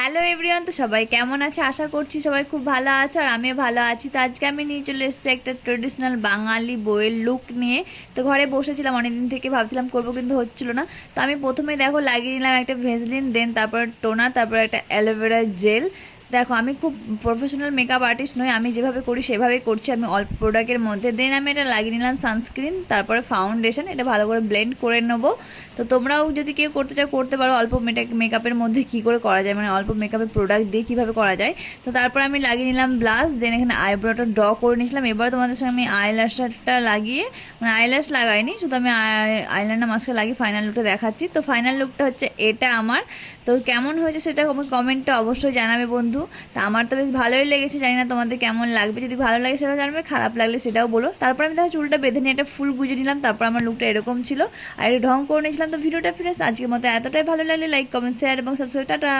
Hello everyone, তো সবাই কেমন আছে? আশা করছি সবাই খুব ভালো আছে আর আমিও ভালো আছি। তো আজকে আমি নিয়ে চলে এসেছি একটা ট্রেডিশনাল বাঙালি বইয়ের লুক নিয়ে। তো ঘরে বসেছিলাম অনেকদিন থেকে, ভাবছিলাম করবো কিন্তু হচ্ছিল না। তো আমি প্রথমে দেখো লাগিয়ে নিলাম একটা ভেজলিন, দেন তারপর টোনার, তারপর একটা অ্যালোভেরা জেল। দেখো আমি খুব প্রফেশনাল মেকআপ আর্টিস্ট নই, আমি যেভাবে করি সেভাবেই করছি, আমি অল্প প্রোডাক্টের মধ্যে। দেন আমি এটা লাগিয়ে নিলাম সানস্ক্রিন, তারপরে ফাউন্ডেশন, এটা ভালো করে ব্লেন্ড করে নেবো। তো তোমরাও যদি কেউ করতে চাও করতে পারো, অল্প মেকআপের মধ্যে কি করে করা যায়, মানে অল্প মেকআপের প্রোডাক্ট দিয়ে কীভাবে করা যায়। তো তারপর আমি লাগিয়ে নিলাম ব্লাশ, দেন এখানে আইব্রোটা ড্র করে নিয়েছিলাম। এবার তোমাদের সঙ্গে আমি আইল্যাশারটা লাগিয়ে, মানে আইল্যাশ লাগাইনি, শুধু আমি আইলাইনার মাস্কারা লাগিয়ে ফাইনাল লুকটা দেখাচ্ছি। তো ফাইনাল লুকটা হচ্ছে এটা আমার। তো কেমন হয়েছে সেটা কমেন্টে অবশ্যই জানাবে বন্ধু। তা আমার তো বেশ ভালোই লেগেছে, জানি না তোমাদের কেমন লাগবে। যদি ভালো লাগে সেটাও জানবে, খারাপ লাগলে সেটাও বলো। তারপর আমি দেখো চুলটা বেঁধে নিয়ে একটা ফুল গুঁজে নিলাম, তারপর আমার লুকটা এরকম ছিল আর একটু ঢং করে নিয়েছিলাম। তো ভিডিওটা ফিরে আজকের মতো এতটাই, ভালো লাগলে লাইক কমেন্ট শেয়ার এবং সাবস্ক্রাইব। টাটা।